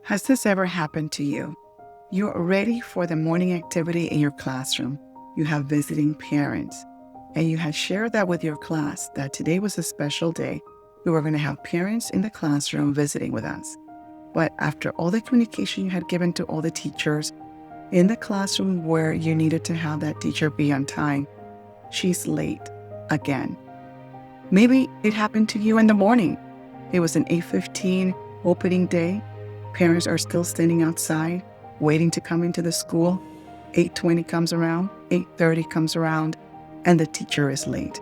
Has this ever happened to you? You're ready for the morning activity in your classroom. You have visiting parents, and you had shared that with your class that today was a special day. We were going to have parents in the classroom visiting with us. But after all the communication you had given to all the teachers in the classroom where you needed to have that teacher be on time, she's late again. Maybe it happened to you in the morning. It was an 8:15 opening day. Parents are still standing outside, waiting to come into the school. 8:20 comes around, 8:30 comes around, and the teacher is late.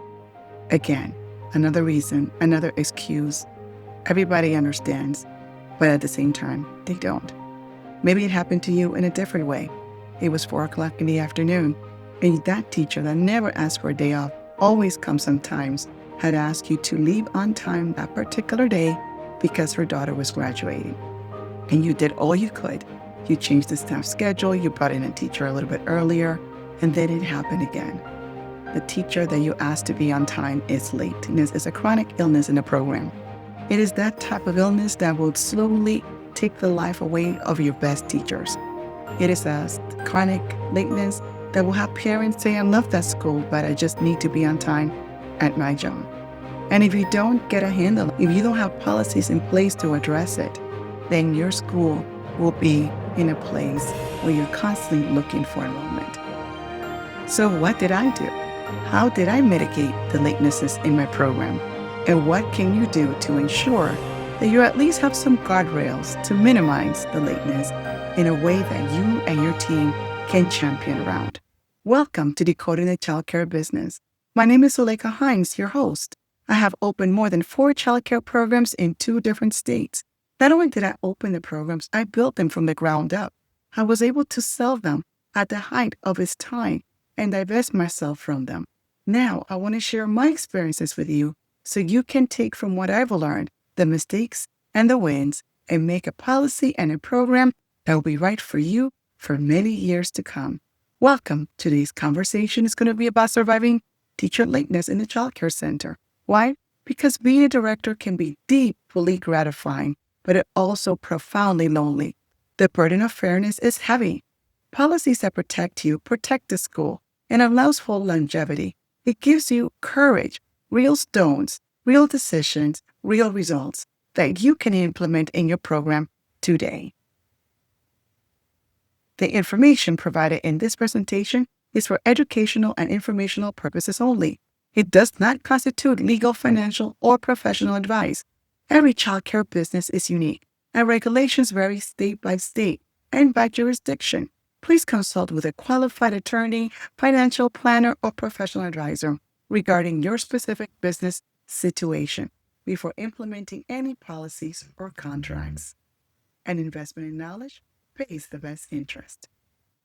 Again, another reason, another excuse. Everybody understands, but at the same time, they don't. Maybe it happened to you in a different way. It was 4 o'clock in the afternoon, and that teacher that never asked for a day off, always comes sometimes, had asked you to leave on time that particular day because her daughter was graduating. And you did all you could. You changed the staff schedule, you brought in a teacher a little bit earlier, and then it happened again. The teacher that you asked to be on time is late. And it's a chronic illness in the program. It is that type of illness that will slowly take the life away of your best teachers. It is a chronic lateness that will have parents say, I love that school, but I just need to be on time at my job. And if you don't get a handle, if you don't have policies in place to address it, then your school will be in a place where you're constantly looking for enrollment. So what did I do? How did I mitigate the latenesses in my program? And what can you do to ensure that you at least have some guardrails to minimize the lateness in a way that you and your team can champion around? Welcome to Decoding the Childcare Business. My name is Zuleika Hines, your host. I have opened more than 4 childcare programs in 2 different states. Not only did I open the programs, I built them from the ground up. I was able to sell them at the height of its time and divest myself from them. Now, I want to share my experiences with you so you can take from what I've learned, the mistakes and the wins, and make a policy and a program that will be right for you for many years to come. Welcome. Today's conversation is going to be about surviving teacher lateness in the childcare center. Why? Because being a director can be deeply gratifying, but it also profoundly lonely. The burden of fairness is heavy. Policies that protect you protect the school and allows for longevity. It gives you courage, real stones, real decisions, real results that you can implement in your program today. The information provided in this presentation is for educational and informational purposes only. It does not constitute legal, financial, or professional advice. Every childcare business is unique, and regulations vary state by state and by jurisdiction. Please consult with a qualified attorney, financial planner, or professional advisor regarding your specific business situation before implementing any policies or contracts. An investment in knowledge pays the best interest.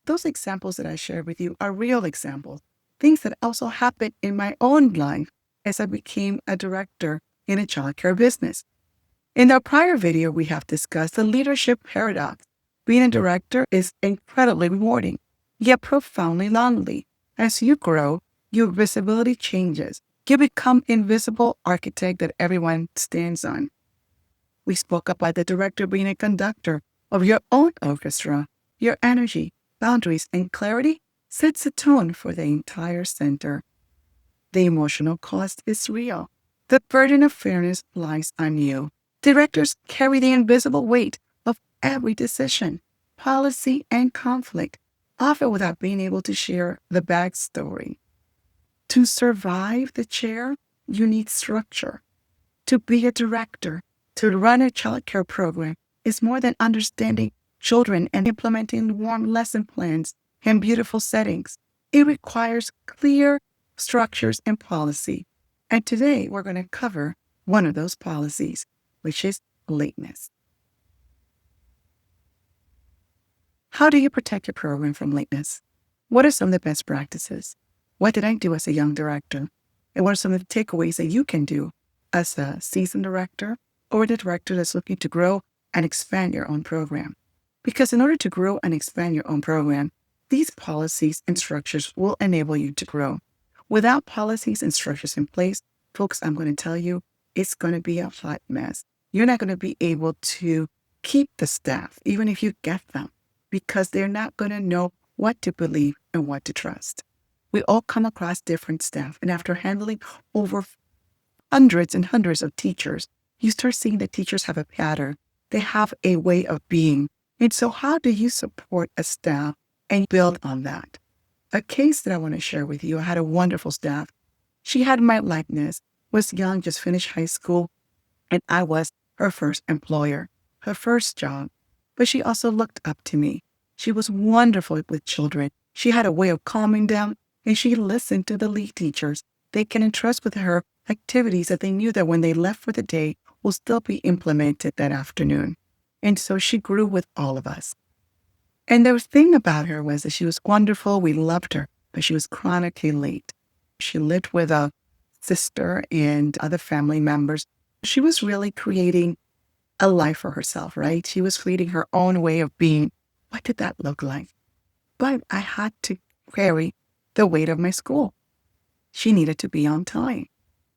Those examples that I shared with you are real examples, things that also happened in my own life as I became a director in a childcare business. In our prior video, we have discussed the leadership paradox. Being a director is incredibly rewarding, yet profoundly lonely. As you grow, your visibility changes. You become invisible architect that everyone stands on. We spoke about the director being a conductor of your own orchestra. Your energy, boundaries, and clarity sets a tone for the entire center. The emotional cost is real. The burden of fairness lies on you. Directors carry the invisible weight of every decision, policy, and conflict, often without being able to share the backstory. To survive the chair, you need structure. To be a director, to run a childcare program, is more than understanding children and implementing warm lesson plans and beautiful settings. It requires clear structures and policy. And today we're going to cover one of those policies, which is lateness. How do you protect your program from lateness? What are some of the best practices? What did I do as a young director? And what are some of the takeaways that you can do as a seasoned director or a director that's looking to grow and expand your own program? Because in order to grow and expand your own program, these policies and structures will enable you to grow. Without policies and structures in place, folks, I'm going to tell you, it's going to be a hot mess. You're not going to be able to keep the staff, even if you get them, because they're not going to know what to believe and what to trust. We all come across different staff, and after handling over hundreds and hundreds of teachers, you start seeing that teachers have a pattern. They have a way of being. And so how do you support a staff and build on that? A case that I want to share with you, I had a wonderful staff. She had my likeness, was young, just finished high school, and I was her first employer, her first job. But she also looked up to me. She was wonderful with children. She had a way of calming them, and she listened to the lead teachers. They can entrust with her activities that they knew that when they left for the day will still be implemented that afternoon. And so she grew with all of us. And the thing about her was that she was wonderful. We loved her, but she was chronically late. She lived with a sister and other family members. She was really creating a life for herself, right? She was creating her own way of being. What did that look like? But I had to carry the weight of my school. She needed to be on time.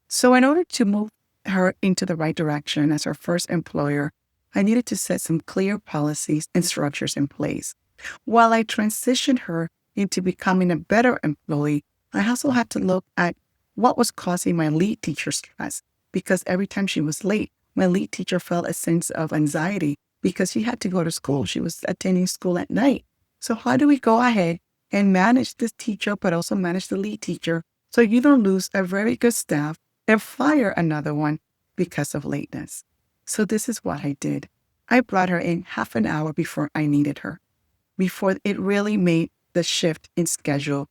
So in order to move her into the right direction as her first employer, I needed to set some clear policies and structures in place. While I transitioned her into becoming a better employee, I also had to look at what was causing my lead teacher stress, because every time she was late, my lead teacher felt a sense of anxiety because she had to go to school. She was attending school at night. So how do we go ahead and manage this teacher, but also manage the lead teacher so you don't lose a very good staff and fire another one because of lateness? So this is what I did. I brought her in half an hour before I needed her, before it really made the shift in schedule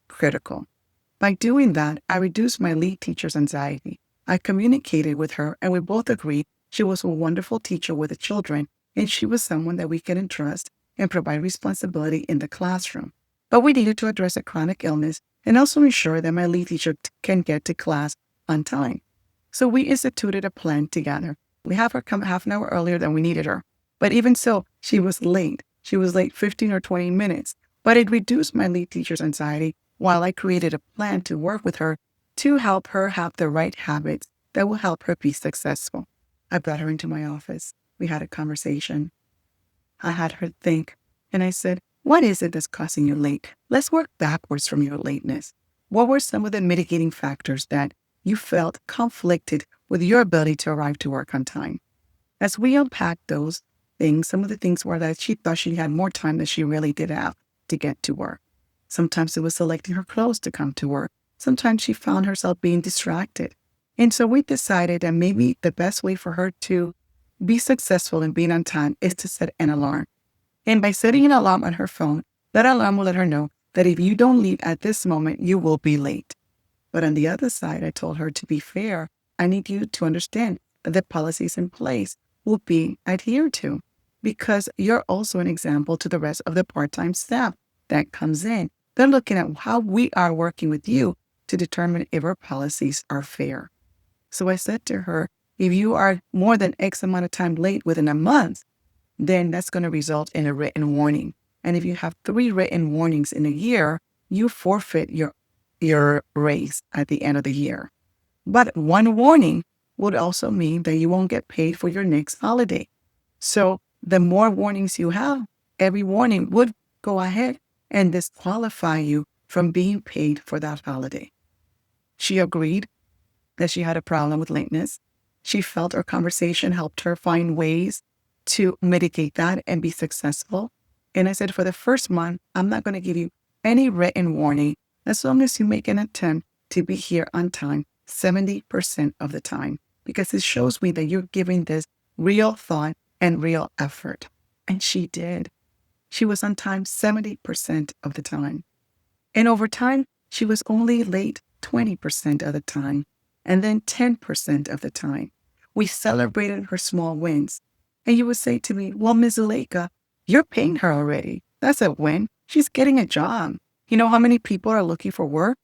critical. By doing that, I reduced my lead teacher's anxiety. I communicated with her, and we both agreed she was a wonderful teacher with the children, and she was someone that we could entrust and provide responsibility in the classroom. But we needed to address a chronic illness and also ensure that my lead teacher can get to class on time. So we instituted a plan together. We have her come half an hour earlier than we needed her. But even so, she was late. She was late 15 or 20 minutes. But it reduced my lead teacher's anxiety while I created a plan to work with her to help her have the right habits that will help her be successful. I brought her into my office. We had a conversation. I had her think, and I said, what is it that's causing you late? Let's work backwards from your lateness. What were some of the mitigating factors that you felt conflicted with your ability to arrive to work on time? As we unpacked those things, some of the things were that she thought she had more time than she really did have to get to work. Sometimes it was selecting her clothes to come to work. Sometimes she found herself being distracted. And so we decided that maybe the best way for her to be successful in being on time is to set an alarm. And by setting an alarm on her phone, that alarm will let her know that if you don't leave at this moment, you will be late. But on the other side, I told her, to be fair, I need you to understand that the policies in place will be adhered to, because you're also an example to the rest of the part-time staff that comes in. They're looking at how we are working with you to determine if our policies are fair. So I said to her, if you are more than X amount of time late within a month, then that's going to result in a written warning. And if you have 3 written warnings in a year, you forfeit your raise at the end of the year. But 1 warning would also mean that you won't get paid for your next holiday. So the more warnings you have, every warning would go ahead and disqualify you from being paid for that holiday. She agreed that she had a problem with lateness. She felt our conversation helped her find ways to mitigate that and be successful. And I said, for the first month, I'm not going to give you any written warning as long as you make an attempt to be here on time 70% of the time, because it shows me that you're giving this real thought and real effort. And she did. She was on time 70% of the time. And over time, she was only late 20% of the time, and then 10% of the time. We celebrated her small wins. And you would say to me, well, Ms. Zuleika, you're paying her already. That's a win. She's getting a job. You know how many people are looking for work?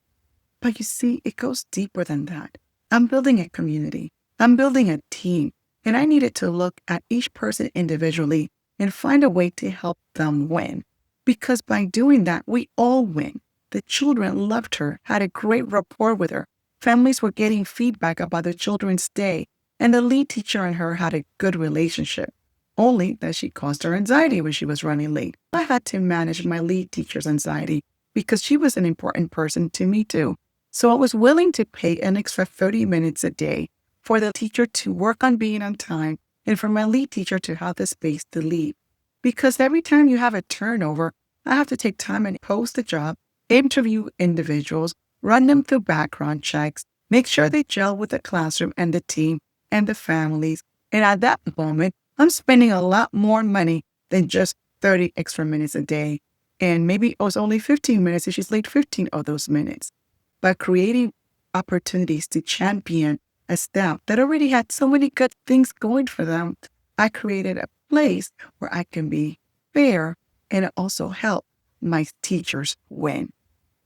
But you see, it goes deeper than that. I'm building a community. I'm building a team. And I needed to look at each person individually and find a way to help them win. Because by doing that, we all win. The children loved her, had a great rapport with her. Families were getting feedback about their children's day. And the lead teacher and her had a good relationship. only that she caused her anxiety when she was running late. I had to manage my lead teacher's anxiety because she was an important person to me too. So I was willing to pay an extra 30 minutes a day for the teacher to work on being on time and for my lead teacher to have the space to lead. Because every time you have a turnover, I have to take time and post the job, interview individuals, run them through background checks, make sure they gel with the classroom and the team and the families. And at that moment, I'm spending a lot more money than just 30 extra minutes a day. And maybe it was only 15 minutes if she's late 15 of those minutes. By creating opportunities to champion a staff that already had so many good things going for them, I created a place where I can be fair and also help my teachers win.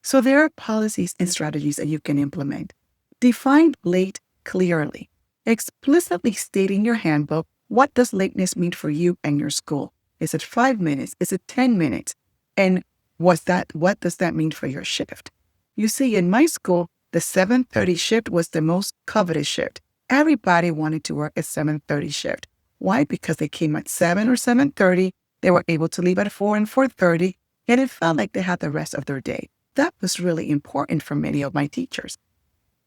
So there are policies and strategies that you can implement. Define late clearly. Explicitly state in your handbook, what does lateness mean for you and your school? Is it 5 minutes? Is it 10 minutes? And what does that mean for your shift? You see, in my school, the 7:30 shift was the most coveted shift. Everybody wanted to work a 7:30 shift. Why? Because they came at 7 or 7:30. They were able to leave at 4 and 4:30, and it felt like they had the rest of their day. That was really important for many of my teachers.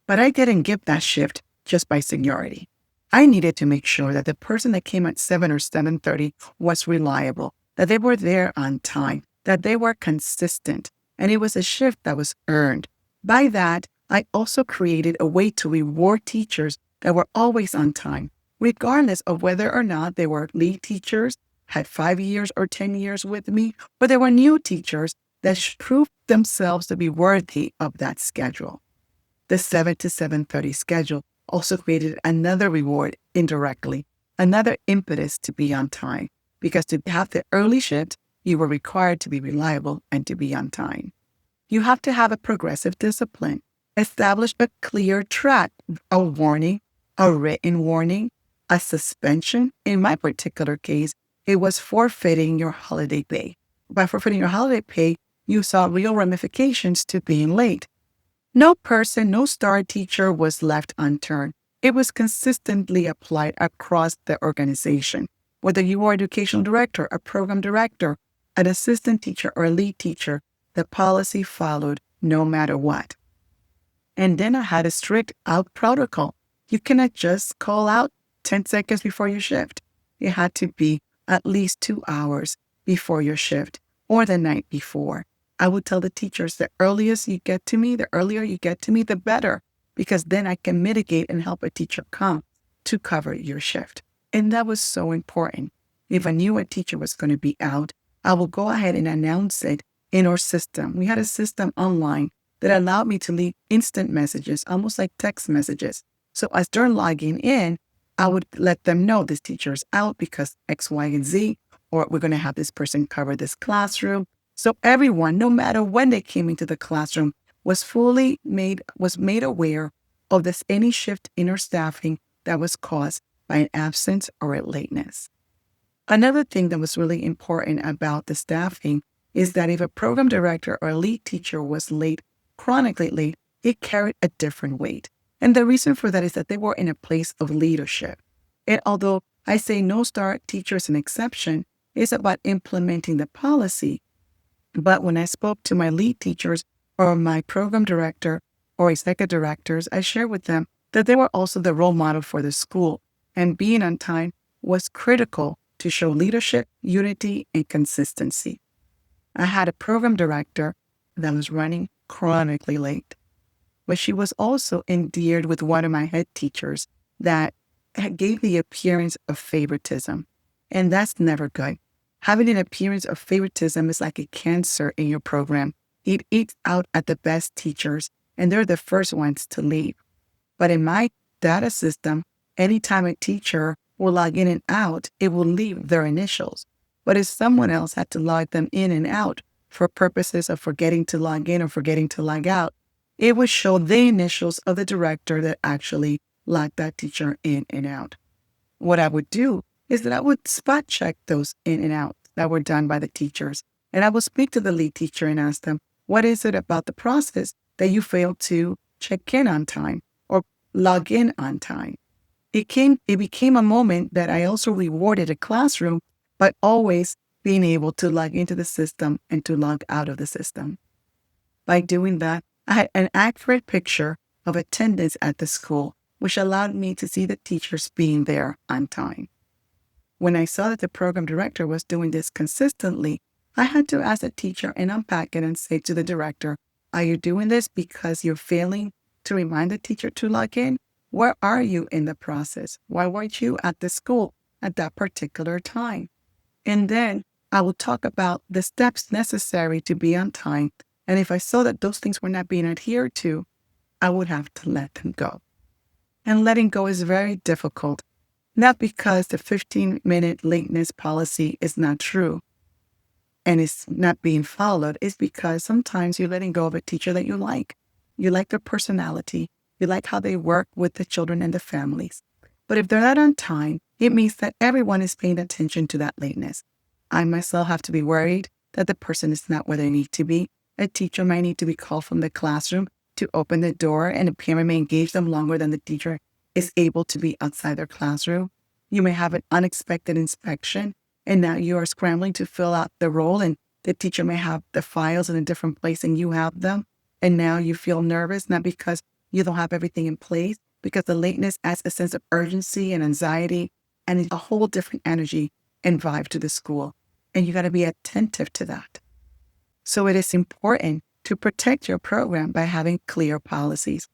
But I didn't give that shift just by seniority. I needed to make sure that the person that came at 7 or 7:30 was reliable, that they were there on time, that they were consistent, and it was a shift that was earned. By that, I also created a way to reward teachers that were always on time, regardless of whether or not they were lead teachers, had 5 years or 10 years with me, or they were new teachers that proved themselves to be worthy of that schedule. The 7 to 7:30 schedule also created another reward indirectly, another impetus to be on time, because to have the early shift, you were required to be reliable and to be on time. You have to have a progressive discipline. Establish a clear track, a warning, a written warning, a suspension. In my particular case, it was forfeiting your holiday pay. By forfeiting your holiday pay, you saw real ramifications to being late. No person, no star teacher was left unturned. It was consistently applied across the organization. Whether you were an educational director, a program director, an assistant teacher, or a lead teacher, the policy followed no matter what. And then I had a strict out protocol. You cannot just call out 10 seconds before your shift. It had to be at least 2 hours before your shift or the night before. I would tell the teachers, the earlier you get to me, the better, because then I can mitigate and help a teacher come to cover your shift. And that was so important. If I knew a teacher was going to be out, I will go ahead and announce it in our system. We had a system online that allowed me to leave instant messages, almost like text messages. So as they're logging in, I would let them know this teacher's out because X, Y, and Z, or we're going to have this person cover this classroom. So everyone, no matter when they came into the classroom, was made aware of this any shift in our staffing that was caused by an absence or a lateness. Another thing that was really important about the staffing is that if a program director or a lead teacher was late, chronically late, it carried a different weight. And the reason for that is that they were in a place of leadership. And although I say no star teacher is an exception, it's about implementing the policy. But when I spoke to my lead teachers or my program director or executive directors, I shared with them that they were also the role model for the school, and being on time was critical to show leadership, unity, and consistency. I had a program director that was running chronically late, but she was also endeared with one of my head teachers that gave the appearance of favoritism, and that's never good. Having an appearance of favoritism is like a cancer in your program. It eats out at the best teachers, and they're the first ones to leave. But in my data system, anytime a teacher will log in and out, it will leave their initials. But if someone else had to log them in and out for purposes of forgetting to log in or forgetting to log out, it would show the initials of the director that actually logged that teacher in and out. What I would do is that I would spot check those in and out that were done by the teachers. And I would speak to the lead teacher and ask them, what is it about the process that you failed to check in on time or log in on time? it became a moment that I also rewarded a classroom, but always being able to log into the system and to log out of the system. By doing that, I had an accurate picture of attendance at the school, which allowed me to see the teachers being there on time. When I saw that the program director was doing this consistently, I had to ask the teacher and unpack it and say to the director, are you doing this because you're failing to remind the teacher to log in? Where are you in the process? Why weren't you at the school at that particular time? And then I will talk about the steps necessary to be on time. And if I saw that those things were not being adhered to, I would have to let them go. And letting go is very difficult, not because the 15-minute lateness policy is not true and it's not being followed. It's because sometimes you're letting go of a teacher that you like. You like their personality. You like how they work with the children and the families. But if they're not on time, it means that everyone is paying attention to that lateness. I myself have to be worried that the person is not where they need to be. A teacher might need to be called from the classroom to open the door, and a parent may engage them longer than the teacher is able to be outside their classroom. You may have an unexpected inspection, and now you are scrambling to fill out the role, and the teacher may have the files in a different place and you have them. And now you feel nervous, not because you don't have everything in place, because the lateness adds a sense of urgency and anxiety and a whole different energy and vibe to the school. And you got to be attentive to that. So it is important to protect your program by having clear policies.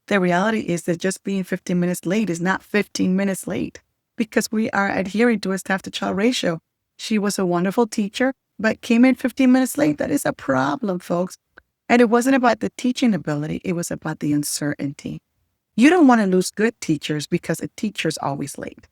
The reality is that just being 15 minutes late is not 15 minutes late because we are adhering to a staff-to-child ratio. She was a wonderful teacher, but came in 15 minutes late. That is a problem, folks. And it wasn't about the teaching ability. It was about the uncertainty. You don't want to lose good teachers because a teacher's always late.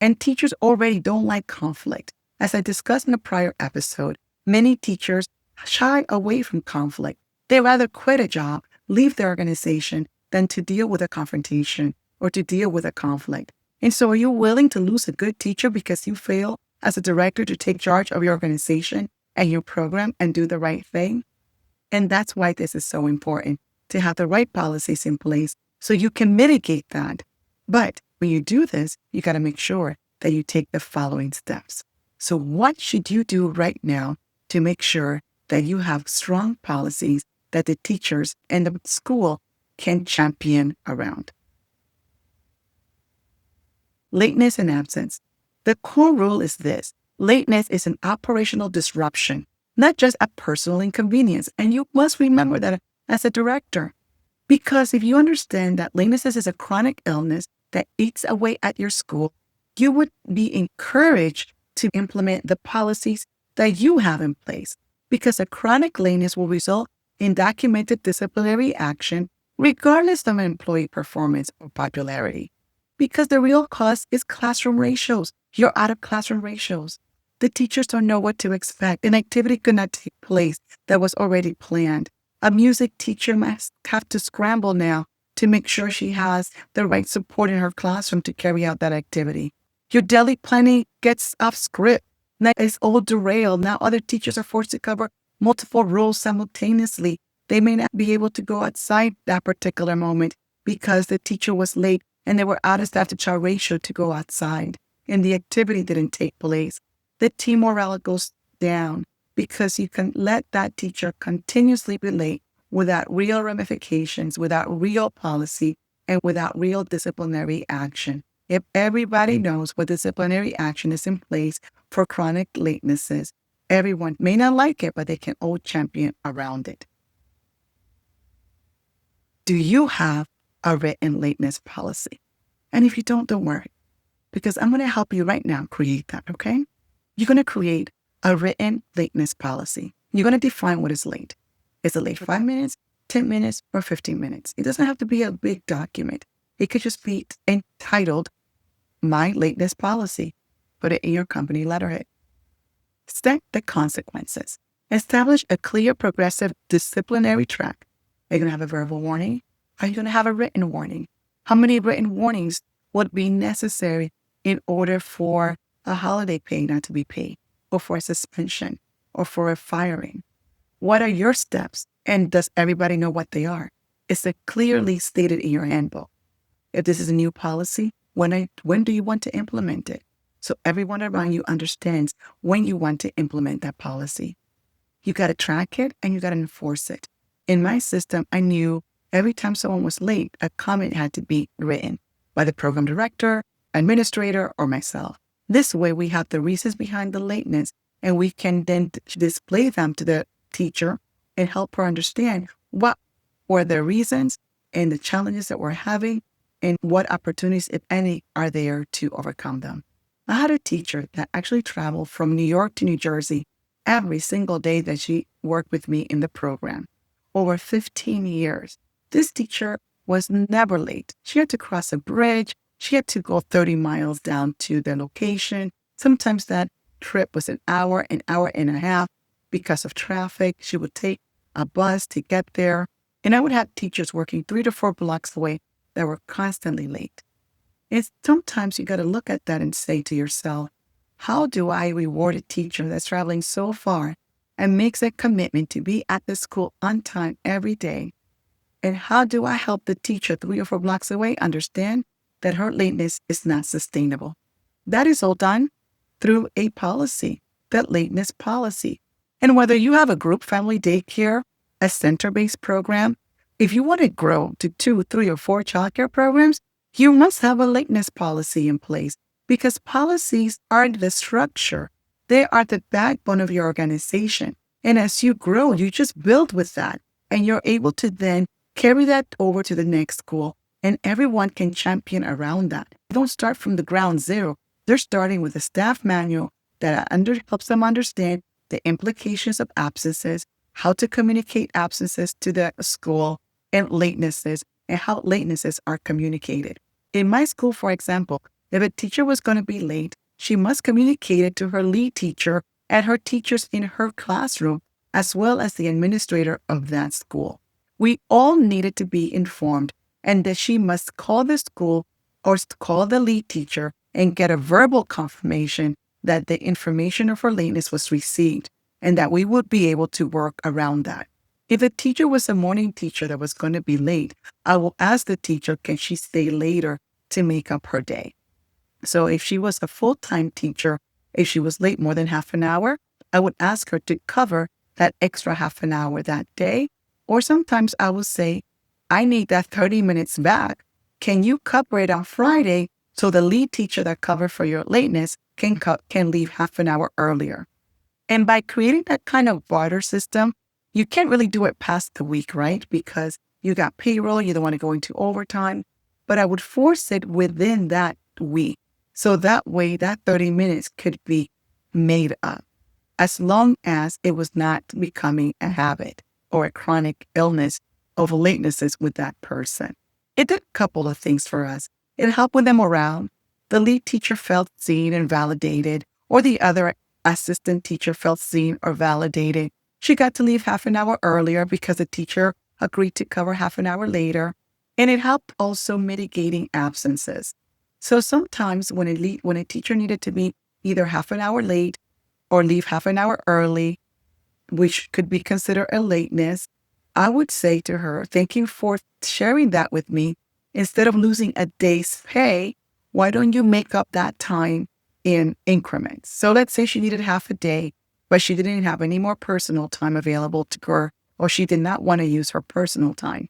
And teachers already don't like conflict. As I discussed in a prior episode, many teachers shy away from conflict. They rather quit a job, leave the organization, than to deal with a confrontation or to deal with a conflict. And so are you willing to lose a good teacher because you fail as a director to take charge of your organization and your program and do the right thing? And that's why this is so important, to have the right policies in place so you can mitigate that. But when you do this, you got to make sure that you take the following steps. So what should you do right now to make sure that you have strong policies that the teachers and the school can champion around? Lateness and absence. The core rule is this: lateness is an operational disruption, not just a personal inconvenience. And you must remember that as a director, because if you understand that lateness is a chronic illness that eats away at your school, you would be encouraged to implement the policies that you have in place, because a chronic lateness will result in documented disciplinary action regardless of employee performance or popularity. Because the real cause is classroom ratios. You're out of classroom ratios. The teachers don't know what to expect. An activity could not take place that was already planned. A music teacher must have to scramble now to make sure she has the right support in her classroom to carry out that activity. Your daily planning gets off script. Now it's all derailed. Now other teachers are forced to cover multiple roles simultaneously. They may not be able to go outside that particular moment because the teacher was late and they were out of staff-to-child ratio to go outside, and the activity didn't take place. The team morale goes down because you can let that teacher continuously be late without real ramifications, without real policy, and without real disciplinary action. If everybody knows what disciplinary action is in place for chronic latenesses, everyone may not like it, but they can all champion around it. Do you have a written lateness policy? And if you don't worry, because I'm going to help you right now create that, okay? You're going to create a written lateness policy. You're going to define what is late. Is it late 5 minutes, 10 minutes, or 15 minutes? It doesn't have to be a big document. It could just be entitled, My Lateness Policy. Put it in your company letterhead. Set the consequences. Establish a clear, progressive, disciplinary track. Are you going to have a verbal warning? Are you going to have a written warning? How many written warnings would be necessary in order for a holiday pay not to be paid, or for a suspension, or for a firing? What are your steps? And does everybody know what they are? Is it clearly stated in your handbook? If this is a new policy, when do you want to implement it? So everyone around you understands when you want to implement that policy. You got to track it and you got to enforce it. In my system, I knew every time someone was late, a comment had to be written by the program director, administrator, or myself. This way, we have the reasons behind the lateness, and we can then display them to the teacher and help her understand what were the reasons and the challenges that we're having and what opportunities, if any, are there to overcome them. I had a teacher that actually traveled from New York to New Jersey every single day that she worked with me in the program. Over 15 years, this teacher was never late. She had to cross a bridge. She had to go 30 miles down to the location. Sometimes that trip was an hour and a half because of traffic. She would take a bus to get there. And I would have teachers working 3 to 4 blocks away that were constantly late. And sometimes you got to look at that and say to yourself, how do I reward a teacher that's traveling so far and makes a commitment to be at the school on time every day? And how do I help the teacher 3 or 4 blocks away understand that her lateness is not sustainable? That is all done through a policy, that lateness policy. And whether you have a group family daycare, a center-based program, if you want to grow to 2, 3, or 4 childcare programs, you must have a lateness policy in place because policies are the structure. They are the backbone of your organization. And as you grow, you just build with that. And you're able to then carry that over to the next school. And everyone can champion around that. They don't start from the ground zero. They're starting with a staff manual that helps them understand the implications of absences, how to communicate absences to the school, and latenesses, and how latenesses are communicated. In my school, for example, if a teacher was going to be late, she must communicate it to her lead teacher and her teachers in her classroom, as well as the administrator of that school. We all needed to be informed, and that she must call the school or call the lead teacher and get a verbal confirmation that the information of her lateness was received and that we would be able to work around that. If a teacher was a morning teacher that was going to be late, I will ask the teacher, can she stay later to make up her day? So if she was a full-time teacher, if she was late more than half an hour, I would ask her to cover that extra half an hour that day. Or sometimes I will say, I need that 30 minutes back. Can you cover it on Friday so the lead teacher that covered for your lateness can leave half an hour earlier? And by creating that kind of barter system, you can't really do it past the week, right? Because you got payroll, you don't want to go into overtime. But I would force it within that week. So that way, that 30 minutes could be made up, as long as it was not becoming a habit or a chronic illness of latenesses with that person. It did a couple of things for us. It helped with the morale. The lead teacher felt seen and validated, or the other assistant teacher felt seen or validated. She got to leave half an hour earlier because the teacher agreed to cover half an hour later. And it helped also mitigating absences. So sometimes when a teacher needed to be either half an hour late or leave half an hour early, which could be considered a lateness, I would say to her, thank you for sharing that with me. Instead of losing a day's pay, why don't you make up that time in increments? So let's say she needed half a day, but she didn't have any more personal time available to her, or she did not want to use her personal time.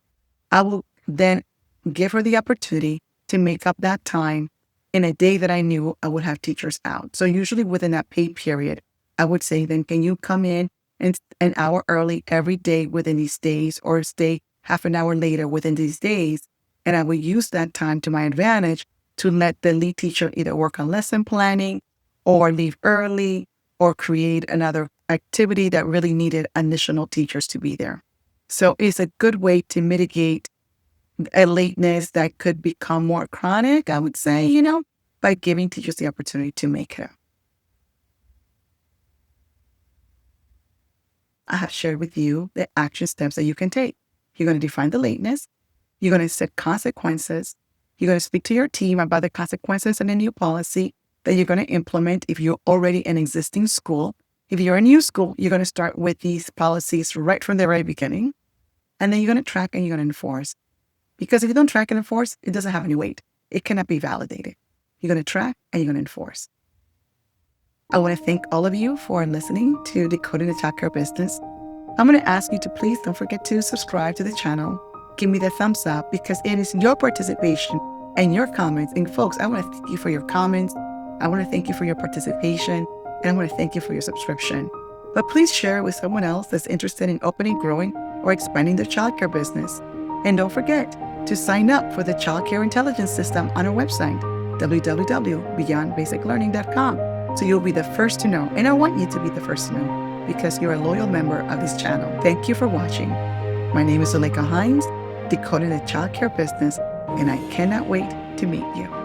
I will then give her the opportunity to make up that time in a day that I knew I would have teachers out. So usually within that pay period, I would say, then can you come in an hour early every day within these days, or stay half an hour later within these days? And I would use that time to my advantage to let the lead teacher either work on lesson planning or leave early or create another activity that really needed additional teachers to be there. So it's a good way to mitigate a lateness that could become more chronic, I would say, by giving teachers the opportunity to make it. I have shared with you the action steps that you can take. You're going to define the lateness. You're going to set consequences. You're going to speak to your team about the consequences and a new policy that you're going to implement if you're already an existing school. If you're a new school, you're going to start with these policies right from the very beginning. And then you're going to track and you're going to enforce. Because if you don't track and enforce, it doesn't have any weight. it cannot be validated. You're going to track and you're going to enforce. I want to thank all of you for listening to Decoding the Childcare Business. I'm going to ask you to please don't forget to subscribe to the channel. Give me the thumbs up because it is your participation and your comments. And folks, I want to thank you for your comments. I want to thank you for your participation. And I want to thank you for your subscription. But please share it with someone else that's interested in opening, growing, or expanding their childcare business. And don't forget to sign up for the Childcare Intelligence System on our website, www.beyondbasiclearning.com. So you'll be the first to know. And I want you to be the first to know because you're a loyal member of this channel. Thank you for watching. My name is Zuleika Hines, Decoding the Childcare Business, and I cannot wait to meet you.